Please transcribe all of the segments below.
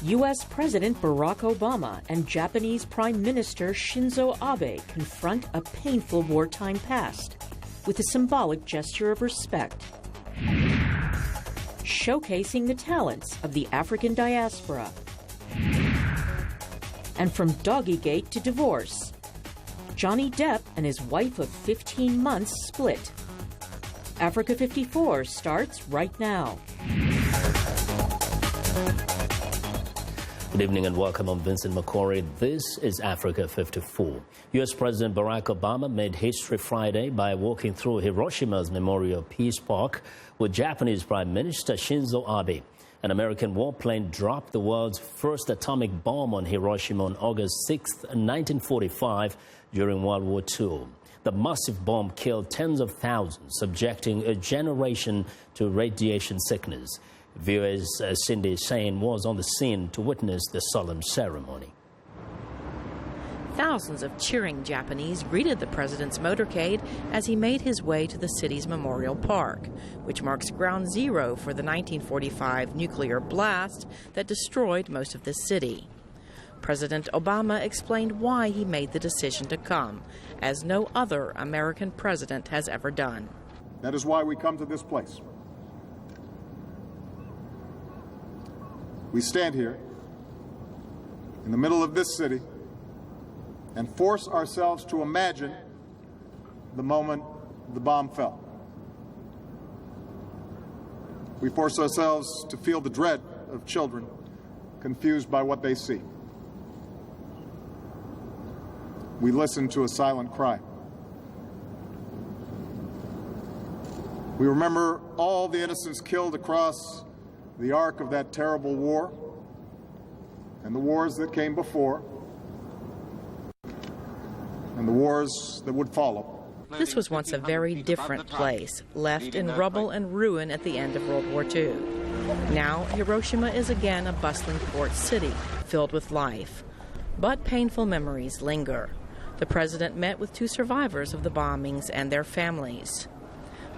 U.S. President Barack Obama and Japanese Prime Minister Shinzo Abe confront a painful wartime past with a symbolic gesture of respect, showcasing the talents of the African diaspora. And from Doggygate to divorce, Johnny Depp and his wife of 15 months split. Africa 54 starts right now. Good evening and welcome. I'm Vincent Makori. This is Africa 54. U.S. President Barack Obama made history Friday by walking through Hiroshima's Memorial Peace Park with Japanese Prime Minister Shinzo Abe. An American warplane dropped the world's first atomic bomb on Hiroshima on August 6, 1945, during World War II. The massive bomb killed tens of thousands, subjecting a generation to radiation sickness. Viewers Cindy Sain was on the scene to witness the solemn ceremony. Thousands of cheering Japanese greeted the president's motorcade as he made his way to the city's Memorial Park, which marks ground zero for the 1945 nuclear blast that destroyed most of the city. President Obama explained why he made the decision to come, as no other American president has ever done. That is why we come to this place. We stand here in the middle of this city and force ourselves to imagine the moment the bomb fell. We force ourselves to feel the dread of children confused by what they see. We listen to a silent cry. We remember all the innocents killed across the arc of that terrible war and the wars that came before and the wars that would follow. This was once a very different place, left in rubble and ruin at the end of World War II. Now, Hiroshima is again a bustling port city filled with life. But painful memories linger. The president met with two survivors of the bombings and their families.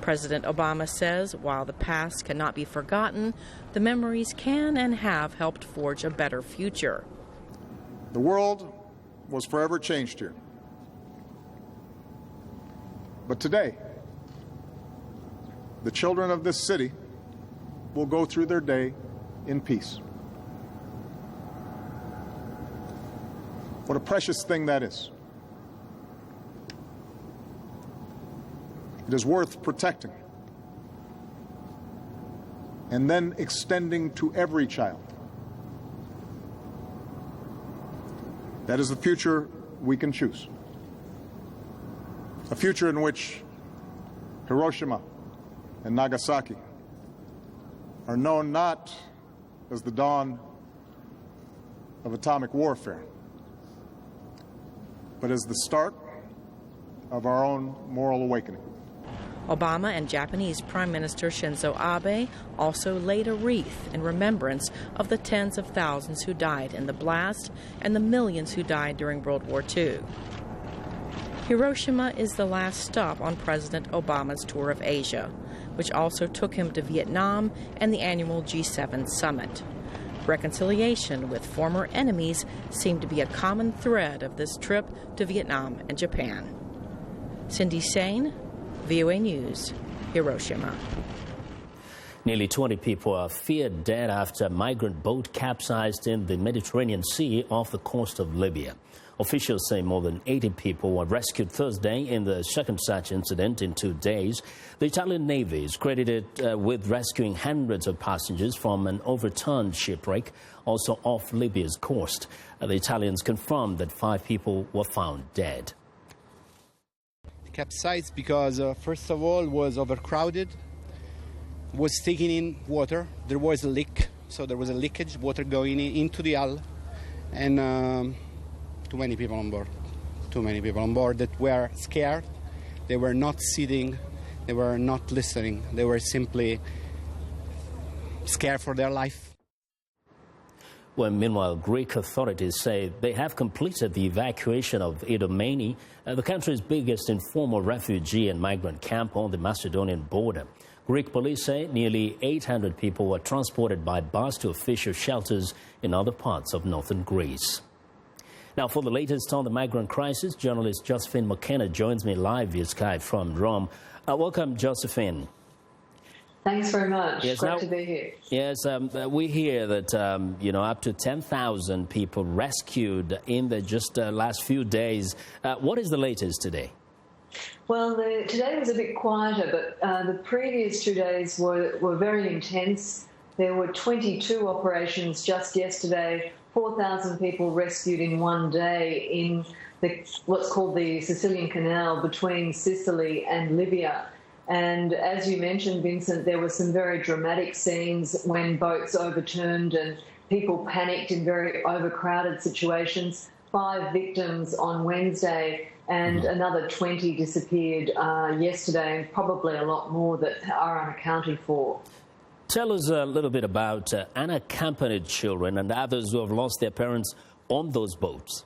President Obama says while the past cannot be forgotten, the memories can and have helped forge a better future. The world was forever changed here. But today, the children of this city will go through their day in peace. What a precious thing that is. It is worth protecting and then extending to every child. That is the future we can choose. A future in which Hiroshima and Nagasaki are known not as the dawn of atomic warfare, but as the start of our own moral awakening. Obama and Japanese Prime Minister Shinzo Abe also laid a wreath in remembrance of the tens of thousands who died in the blast and the millions who died during World War II. Hiroshima is the last stop on President Obama's tour of Asia, which also took him to Vietnam and the annual G7 summit. Reconciliation with former enemies seemed to be a common thread of this trip to Vietnam and Japan. Cindy Sain, VOA News, Hiroshima. Nearly 20 people are feared dead after a migrant boat capsized in the Mediterranean Sea off the coast of Libya. Officials say more than 80 people were rescued Thursday in the second such incident in 2 days. The Italian Navy is credited with rescuing hundreds of passengers from an overturned shipwreck, also off Libya's coast. The Italians confirmed that 5 people were found dead. Capsized because, first of all, was overcrowded, was taking in water. There was a leak, so there was a leakage, water going into the hull, and too many people on board that were scared. They were not sitting, they were not listening, they were simply scared for their life. Well, meanwhile, Greek authorities say they have completed the evacuation of Idomeni, the country's biggest informal refugee and migrant camp on the Macedonian border. Greek police say nearly 800 people were transported by bus to official shelters in other parts of northern Greece. Now, for the latest on the migrant crisis, journalist Josephine McKenna joins me live via Skype from Rome. Welcome, Josephine. Thanks very much. Yes, Great to be here. Yes, we hear that, up to 10,000 people rescued in the just last few days. What is the latest today? Well, today was a bit quieter, but the previous 2 days were very intense. There were 22 operations just yesterday, 4,000 people rescued in one day in what's called the Sicilian Canal between Sicily and Libya. And as you mentioned, Vincent, there were some very dramatic scenes when boats overturned and people panicked in very overcrowded situations. 5 victims on Wednesday and another 20 disappeared yesterday, and probably a lot more that are unaccounted for. Tell us a little bit about unaccompanied children and others who have lost their parents on those boats.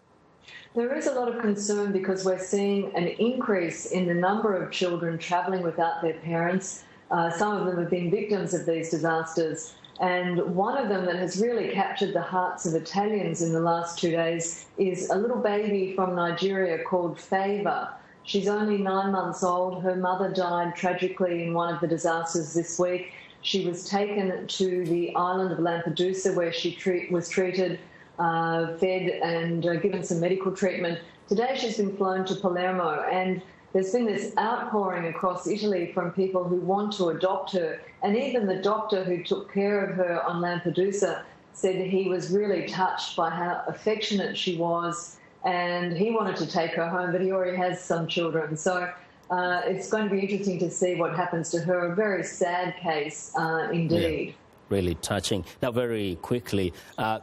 There is a lot of concern because we're seeing an increase in the number of children travelling without their parents. Some of them have been victims of these disasters. And one of them that has really captured the hearts of Italians in the last 2 days is a little baby from Nigeria called Favour. She's only 9 months old. Her mother died tragically in one of the disasters this week. She was taken to the island of Lampedusa where she was treated, fed and given some medical treatment. Today she's been flown to Palermo, and there's been this outpouring across Italy from people who want to adopt her. And even the doctor who took care of her on Lampedusa said he was really touched by how affectionate she was, and he wanted to take her home, but he already has some children. So it's going to be interesting to see what happens to her. A very sad case indeed. Yeah. Really touching. Now, very quickly,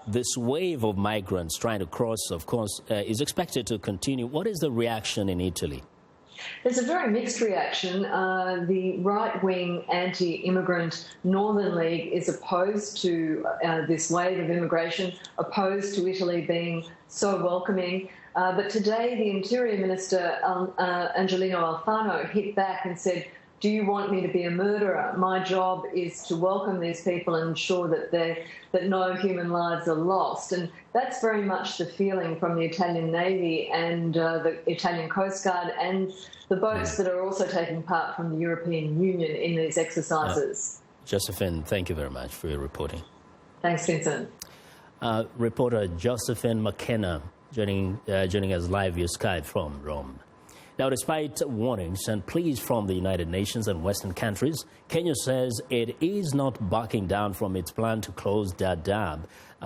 this wave of migrants trying to cross, of course, is expected to continue. What is the reaction in Italy? There's a very mixed reaction. The right-wing anti-immigrant Northern League is opposed to this wave of immigration, opposed to Italy being so welcoming. But today, the Interior Minister, Angelino Alfano, hit back and said, "Do you want me to be a murderer? My job is to welcome these people and ensure that no human lives are lost." And that's very much the feeling from the Italian Navy and the Italian Coast Guard and the boats that are also taking part from the European Union in these exercises. Josephine, thank you very much for your reporting. Thanks, Vincent. Reporter Josephine McKenna joining us live via Skype from Rome. Now, despite warnings and pleas from the United Nations and Western countries, Kenya says it is not backing down from its plan to close Dadaab,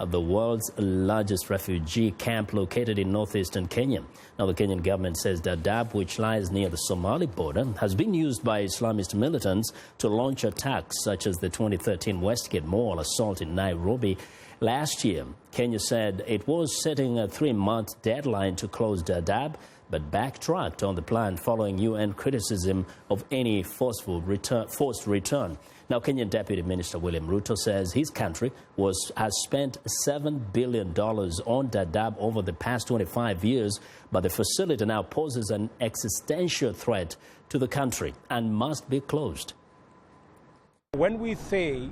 the world's largest refugee camp located in northeastern Kenya. Now, the Kenyan government says Dadaab, which lies near the Somali border, has been used by Islamist militants to launch attacks such as the 2013 Westgate Mall assault in Nairobi. Last year, Kenya said it was setting a 3-month deadline to close Dadaab, but backtracked on the plan following UN criticism of any forced return. Now, Kenyan Deputy Minister William Ruto says his country has spent $7 billion on Dadaab over the past 25 years, but the facility now poses an existential threat to the country and must be closed. When we say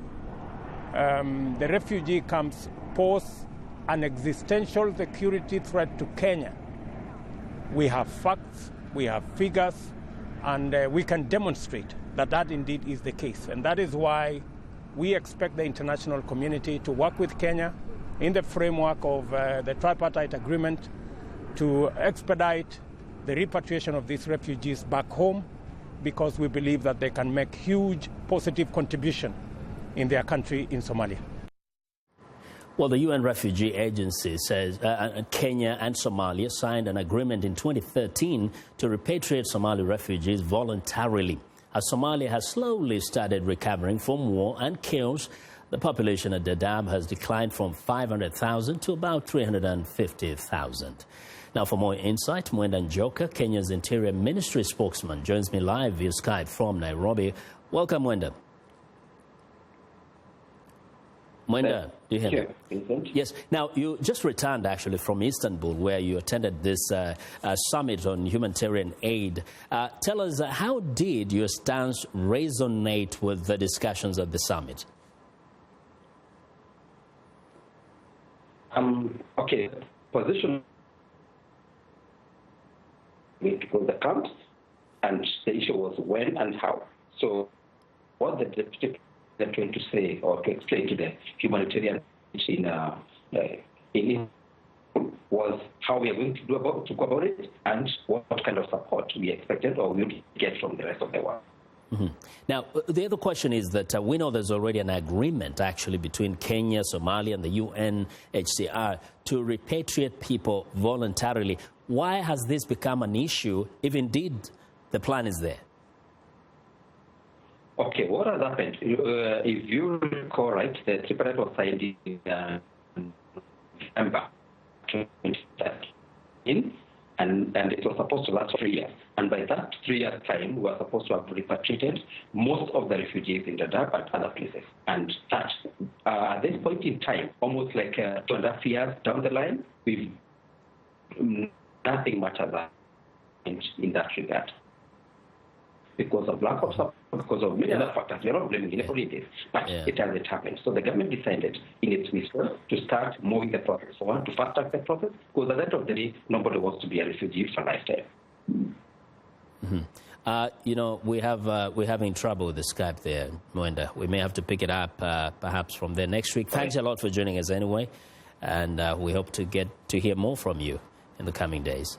the refugee camps pose an existential security threat to Kenya, we have facts, we have figures, and we can demonstrate that that indeed is the case. And that is why we expect the international community to work with Kenya in the framework of the tripartite agreement to expedite the repatriation of these refugees back home, because we believe that they can make huge positive contribution in their country in Somalia. Well, the UN Refugee Agency says Kenya and Somalia signed an agreement in 2013 to repatriate Somali refugees voluntarily. As Somalia has slowly started recovering from war and chaos, the population at Dadaab has declined from 500,000 to about 350,000. Now, for more insight, Mwenda Njoka, Kenya's Interior Ministry spokesman, joins me live via Skype from Nairobi. Welcome, Mwenda. Mwenda. Do you hear me? Vincent? Yes. Now, you just returned, actually, from Istanbul, where you attended this summit on humanitarian aid. Tell us, how did your stance resonate with the discussions at the summit? Okay, position because the camps, and the issue was when and how. So what the deputy they're trying to say or to explain to the humanitarian in was how we are going to go about it and what kind of support we expected or we would get from the rest of the world. Mm-hmm. Now, the other question is that we know there's already an agreement actually between Kenya, Somalia, and the UNHCR to repatriate people voluntarily. Why has this become an issue if indeed the plan is there? Okay, what has happened? If you recall, right, the tripartite was signed in December 2013, and it was supposed to last 3 years. And by that 3 years' time, we were supposed to have repatriated most of the refugees in Dadaab and other places. And at this point in time, almost like 2.5 years down the line, we've nothing much has happened in that regard. Because of lack of support, because of many other factors. We're not blaming anybody in this, but it hasn't happened. So the government decided in its wisdom to start moving the process forward, to fast-track the process, because at the end of the day, nobody wants to be a refugee for a lifetime. Mm-hmm. You know, we're having trouble with the Skype there, Mwenda. We may have to pick it up perhaps from there next week. Thanks a lot for joining us anyway, and we hope to get to hear more from you in the coming days.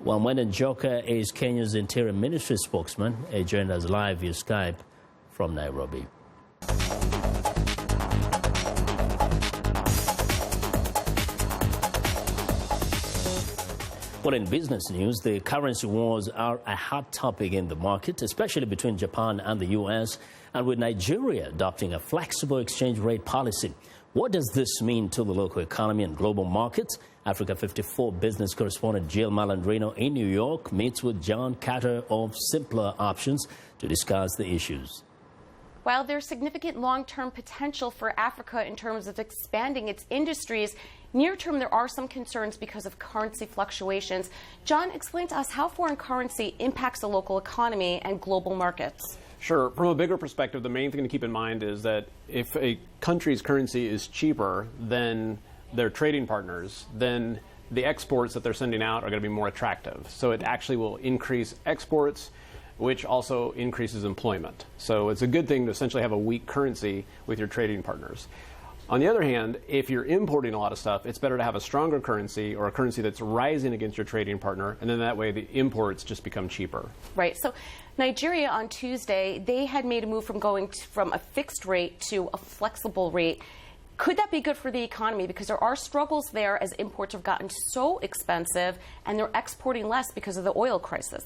Well, Mwenda Njoka is Kenya's Interior Ministry spokesman. He joined us live via Skype from Nairobi. Well, in business news, the currency wars are a hot topic in the market, especially between Japan and the U.S., and with Nigeria adopting a flexible exchange rate policy. What does this mean to the local economy and global markets? Africa 54 business correspondent Jill Malandrino in New York meets with John Carter of Simpler Options to discuss the issues. While there's significant long-term potential for Africa in terms of expanding its industries, near-term there are some concerns because of currency fluctuations. John, explain to us how foreign currency impacts the local economy and global markets. Sure. From a bigger perspective, the main thing to keep in mind is that if a country's currency is cheaper than their trading partners, then the exports that they're sending out are going to be more attractive. So it actually will increase exports, which also increases employment. So it's a good thing to essentially have a weak currency with your trading partners. On the other hand, if you're importing a lot of stuff, it's better to have a stronger currency or a currency that's rising against your trading partner, and then that way the imports just become cheaper. Right. So Nigeria on Tuesday, they had made a move from going from a fixed rate to a flexible rate. Could that be good for the economy? Because there are struggles there as imports have gotten so expensive and they're exporting less because of the oil crisis.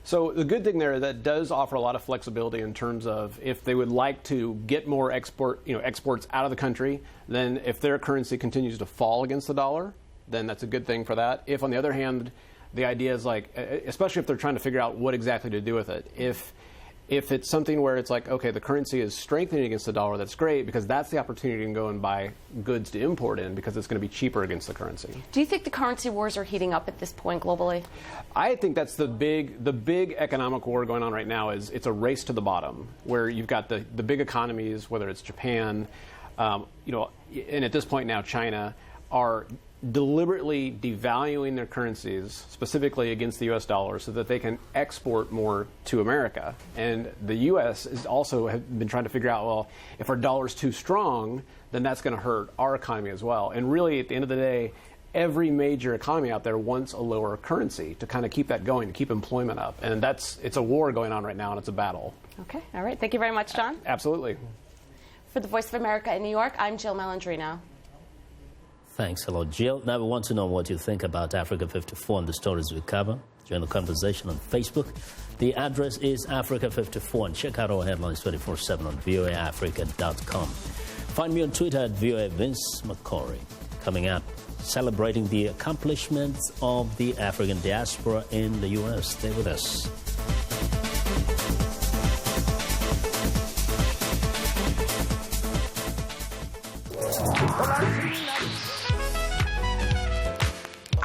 So the good thing there, that does offer a lot of flexibility in terms of if they would like to get more exports out of the country, then if their currency continues to fall against the dollar, then that's a good thing for that. If, on the other hand, the idea is like, especially if they're trying to figure out what exactly to do with it, if it's something where it's like, okay, the currency is strengthening against the dollar, that's great, because that's the opportunity to go and buy goods to import in, because it's going to be cheaper against the currency. Do you think the currency wars are heating up at this point globally? I think that's the big economic war going on right now. Is it's a race to the bottom, where you've got the big economies, whether it's Japan, and at this point now China, are deliberately devaluing their currencies, specifically against the U.S. dollar, so that they can export more to America. And the U.S. is also have been trying to figure out, well, if our dollar's too strong, then that's going to hurt our economy as well. And really, at the end of the day, every major economy out there wants a lower currency to kind of keep that going, to keep employment up. And it's a war going on right now, and it's a battle. Okay. All right. Thank you very much, John. Absolutely. For the Voice of America in New York, I'm Jill Malandrino. Thanks a lot, Jill. Now we want to know what you think about Africa 54 and the stories we cover. Join the conversation on Facebook. The address is Africa54, and check out our headlines 24/7 on voaafrica.com. Find me on Twitter at VOA Vince Makori. Coming up, celebrating the accomplishments of the African diaspora in the U.S. Stay with us.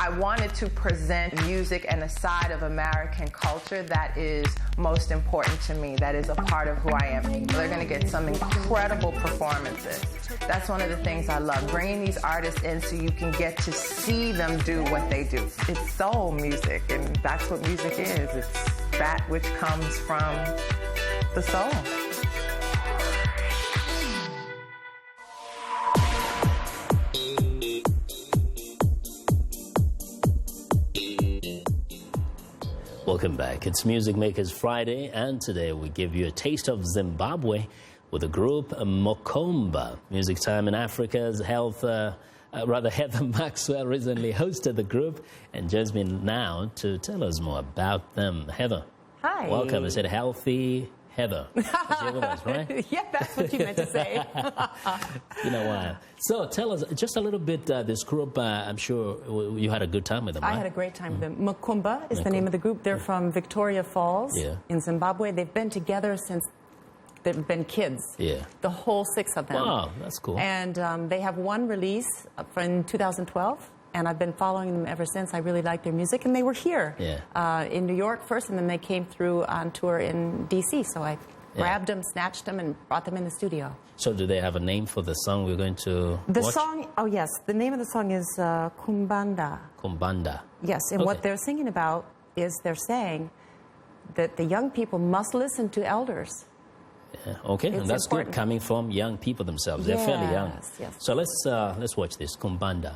I wanted to present music and a side of American culture that is most important to me, that is a part of who I am. They're going to get some incredible performances. That's one of the things I love, bringing these artists in so you can get to see them do what they do. It's soul music, and that's what music is. It's that which comes from the soul. Welcome back. It's Music Makers Friday, and today we give you a taste of Zimbabwe with the group Mokomba. Music Time in Africa's Heather Maxwell recently hosted the group and joins me now to tell us more about them. Heather. Hi. Welcome. I said Healthy Heather. With us, right? Yeah, that's what you meant to say. You know why. So tell us just a little bit, this group, I'm sure you had a good time with them, right? I had a great time with them. Mokomba is the name of the group. They're from Victoria Falls in Zimbabwe. They've been together since they've been kids. Yeah. The whole 6 of them. Wow, that's cool. And they have one release in 2012. And I've been following them ever since. I really like their music. And they were here in New York first, and then they came through on tour in D.C. So I grabbed them, snatched them, and brought them in the studio. So do they have a name for the song we're going to The watch? song, oh yes, the name of the song is Kumbanda. Kumbanda. Yes, and what they're singing about is they're saying that the young people must listen to elders. Yeah, okay, and that's important. Good coming from young people themselves. They're fairly young. Yes. So let's watch this, Kumbanda.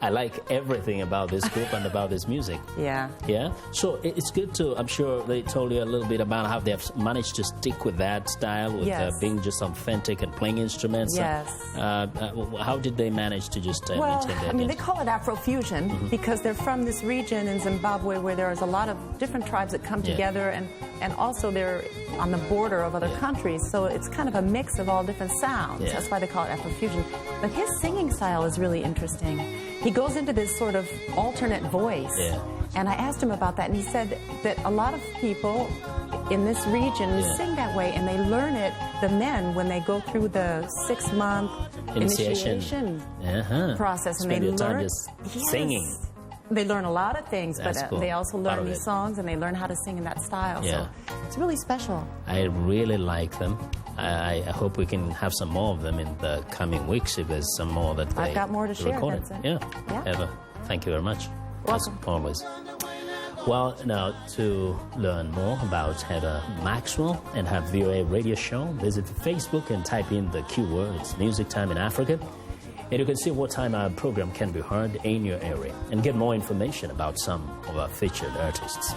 I like everything about this group and about this music. Yeah. Yeah? So it's good to, I'm sure they told you a little bit about how they have managed to stick with that style, with being just authentic and playing instruments. Yes. How did they manage to just maintain that? I mean, they call it Afrofusion because they're from this region in Zimbabwe where there's a lot of different tribes that come together, and also they're on the border of other countries, so it's kind of a mix of all different sounds. Yeah. That's why they call it Afrofusion. But his singing style is really interesting. He goes into this sort of alternate voice. Yeah. And I asked him about that, and he said that a lot of people in this region sing that way, and they learn it, the men, when they go through the 6-month initiation process. Spend and they your time learn just singing. They learn a lot of things, That's but cool. they also learn these songs, and they learn how to sing in that style. Yeah. So it's really special. I really like them. I hope we can have some more of them in the coming weeks if there's some more that I've got more to share. recorded. Yeah. Eva, thank you very much. Welcome. As always. Well, now to learn more about Heather Maxwell and her VOA radio show, visit Facebook and type in the keywords Music Time in Africa. And you can see what time our program can be heard in your area and get more information about some of our featured artists.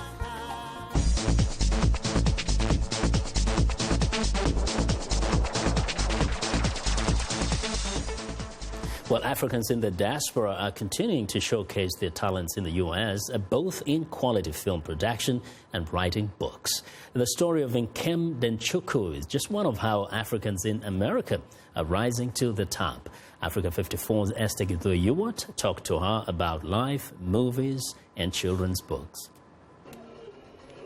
Well, Africans in the diaspora are continuing to showcase their talents in the U.S., both in quality film production and writing books. The story of Nkem Denchukwu is just one of how Africans in America are rising to the top. Africa 54's Esther Githu-Ewart talked to her about life, movies, and children's books.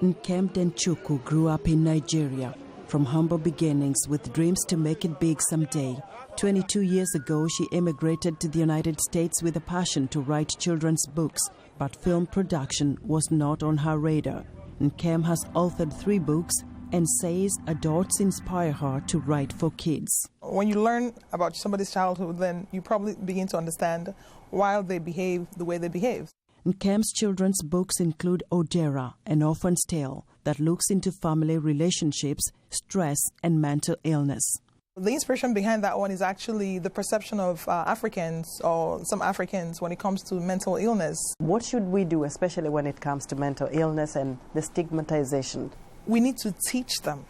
Nkem Denchukwu grew up in Nigeria, from humble beginnings with dreams to make it big someday. 22 years ago, she immigrated to the United States with a passion to write children's books, but film production was not on her radar. Nkem has authored 3 books and says adults inspire her to write for kids. When you learn about somebody's childhood, then you probably begin to understand why they behave the way they behave. Nkem's children's books include Odera, an orphan's tale that looks into family relationships, stress, and mental illness. The inspiration behind that one is actually the perception of Africans, or some Africans, when it comes to mental illness. What should we do, especially when it comes to mental illness and the stigmatization? We need to teach them.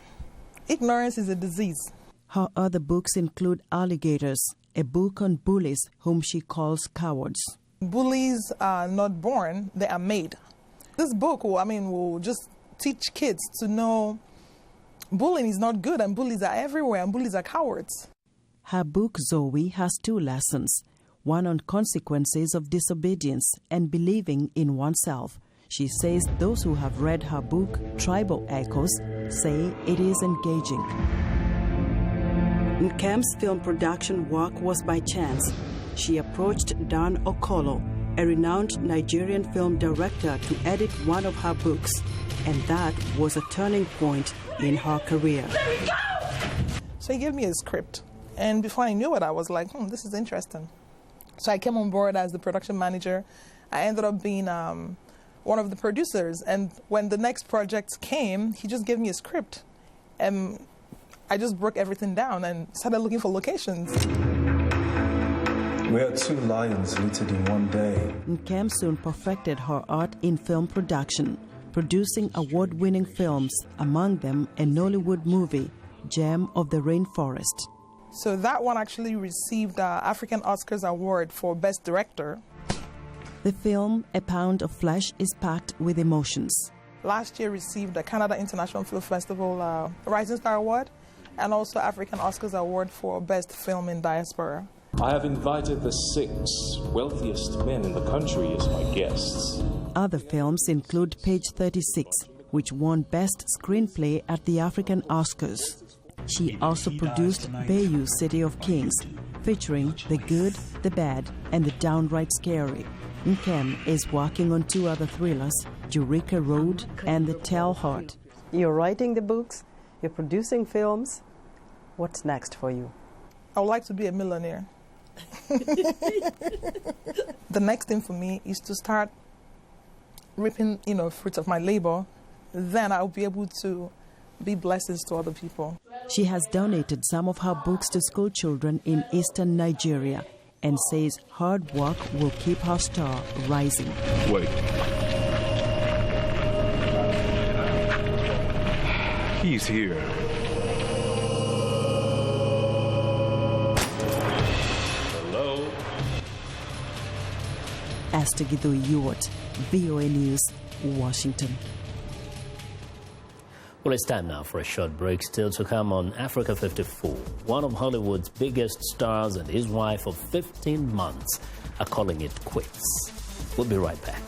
Ignorance is a disease. Her other books include Alligators, a book on bullies whom she calls cowards. Bullies are not born, they are made. This book will just teach kids to know bullying is not good, and bullies are everywhere, and bullies are cowards. Her book, Zoe, has 2 lessons, one on consequences of disobedience and believing in oneself. She says those who have read her book, Tribal Echoes, say it is engaging. Nkem's film production work was by chance. She approached Dan Okolo, a renowned Nigerian film director, to edit one of her books, and that was a turning point in her career. So he gave me a script, and before I knew it, I was like, this is interesting. So I came on board as the production manager. I ended up being one of the producers, and when the next project came, he just gave me a script, and I just broke everything down and started looking for locations. We are 2 lions littered in one day. Nkem soon perfected her art in film production, producing award-winning films, among them a Nollywood movie, Gem of the Rainforest. So that one actually received African Oscars Award for Best Director. The film, A Pound of Flesh, is packed with emotions. Last year received the Canada International Film Festival Rising Star Award, and also African Oscars Award for Best Film in Diaspora. I have invited the 6 wealthiest men in the country as my guests. Other films include Page 36, which won Best Screenplay at the African Oscars. She also produced Bayou City of Kings, featuring the good, the bad, and the downright scary. Nkem is working on 2 other thrillers, Eureka Road and The Tell Heart. You're writing the books, you're producing films. What's next for you? I would like to be a millionaire. The next thing for me is to start reaping, fruits of my labor. Then I'll be able to be blessings to other people. She has donated some of her books to school children in eastern Nigeria and says hard work will keep her star rising. Wait. He's here. Hello? Esther Githu-Ewart, VOA News, Washington. Well, it's time now for a short break. Still to come on Africa 54. One of Hollywood's biggest stars and his wife of 15 months are calling it quits. We'll be right back.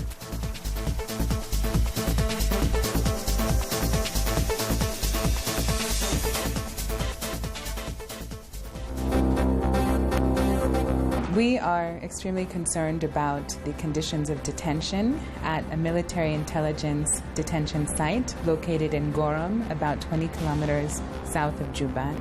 We are extremely concerned about the conditions of detention at a military intelligence detention site located in Gorom, about 20 kilometers south of Juba.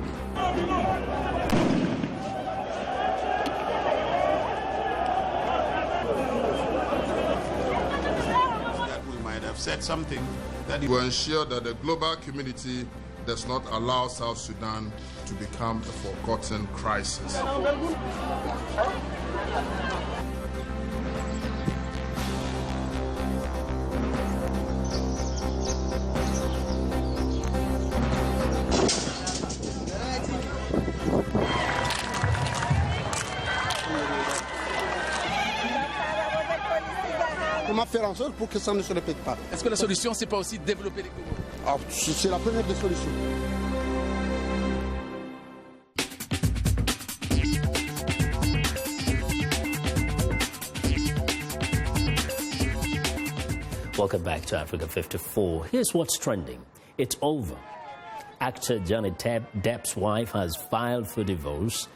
That we might have said something that will ensure that the global community does not allow South Sudan to become a forgotten crisis. Comment faire en sorte pour que ça ne se répète pas? Est-ce que la solution, c'est pas aussi de développer les Congo? C'est la première des solutions. Welcome back to Africa 54. Here's what's trending. It's over. Actor Johnny Depp's wife has filed for divorce,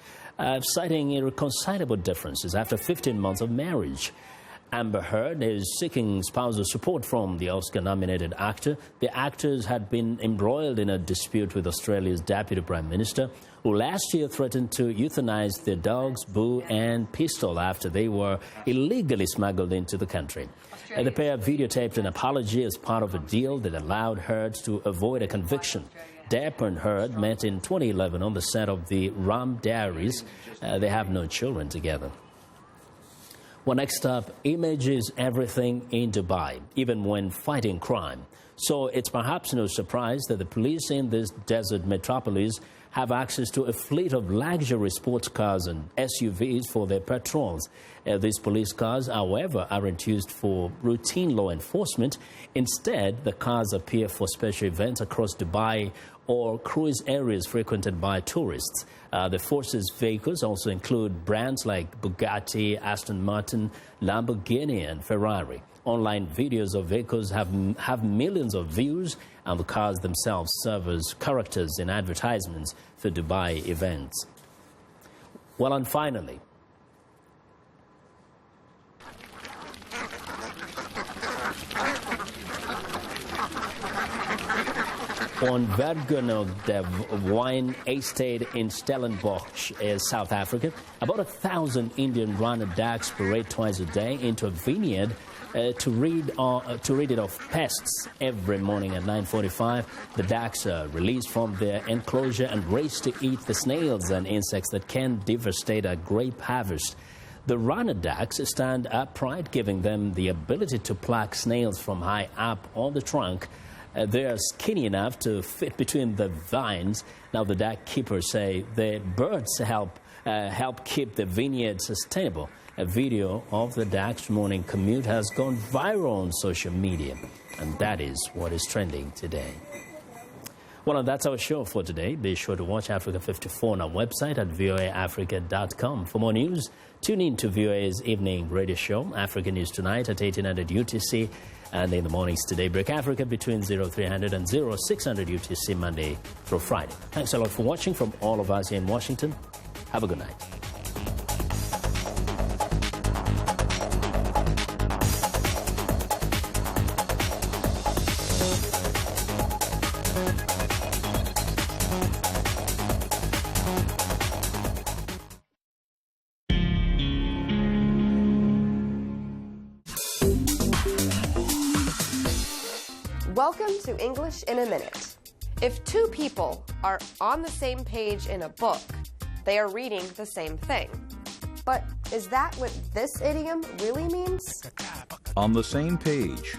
citing irreconcilable differences after 15 months of marriage. Amber Heard is seeking spousal support from the Oscar-nominated actor. The actors had been embroiled in a dispute with Australia's Deputy Prime Minister, who last year threatened to euthanize their dogs, Boo and Pistol, after they were illegally smuggled into the country. The pair videotaped an apology as part of a deal that allowed Heard to avoid a conviction. Depp and Heard met in 2011 on the set of the Ram Diaries. They have no children together. Well, next up, image is everything in Dubai, even when fighting crime. So it's perhaps no surprise that the police in this desert metropolis have access to a fleet of luxury sports cars and SUVs for their patrols. These police cars, however, aren't used for routine law enforcement. Instead, the cars appear for special events across Dubai or cruise areas frequented by tourists. The force's vehicles also include brands like Bugatti, Aston Martin, Lamborghini and Ferrari. Online videos of vehicles have millions of views, and the cars themselves serve as characters in advertisements for Dubai events. Well, and finally, on Vergenoeg, the wine estate in Stellenbosch, South Africa, about 1,000 Indian runner ducks parade twice a day into a vineyard to rid it of pests every morning at 9:45. The ducks are released from their enclosure and race to eat the snails and insects that can devastate a grape harvest. The runner ducks stand upright, giving them the ability to pluck snails from high up on the trunk. They are skinny enough to fit between the vines. Now, the duck keepers say the birds help keep the vineyard sustainable. A video of the ducks' morning commute has gone viral on social media, and that is what is trending today. Well, and that's our show for today. Be sure to watch Africa 54 on our website at voaafrica.com. For more news, tune in to VOA's evening radio show, Africa News Tonight at 1800 UTC, and in the mornings today, Break Africa between 0300 and 0600 UTC, Monday through Friday. Thanks a lot for watching from all of us here in Washington. Have a good night. Welcome to English in a Minute. If two people are on the same page in a book, they are reading the same thing. But is that what this idiom really means? On the same page.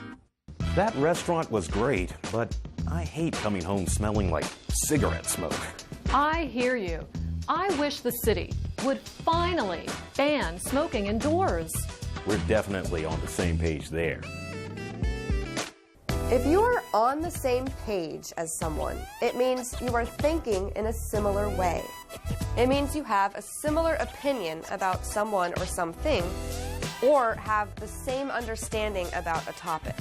That restaurant was great, but I hate coming home smelling like cigarette smoke. I hear you. I wish the city would finally ban smoking indoors. We're definitely on the same page there. If you're on the same page as someone, it means you are thinking in a similar way. It means you have a similar opinion about someone or something, or have the same understanding about a topic.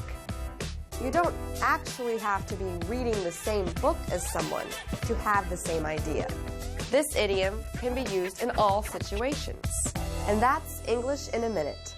You don't actually have to be reading the same book as someone to have the same idea. This idiom can be used in all situations. And that's English in a Minute.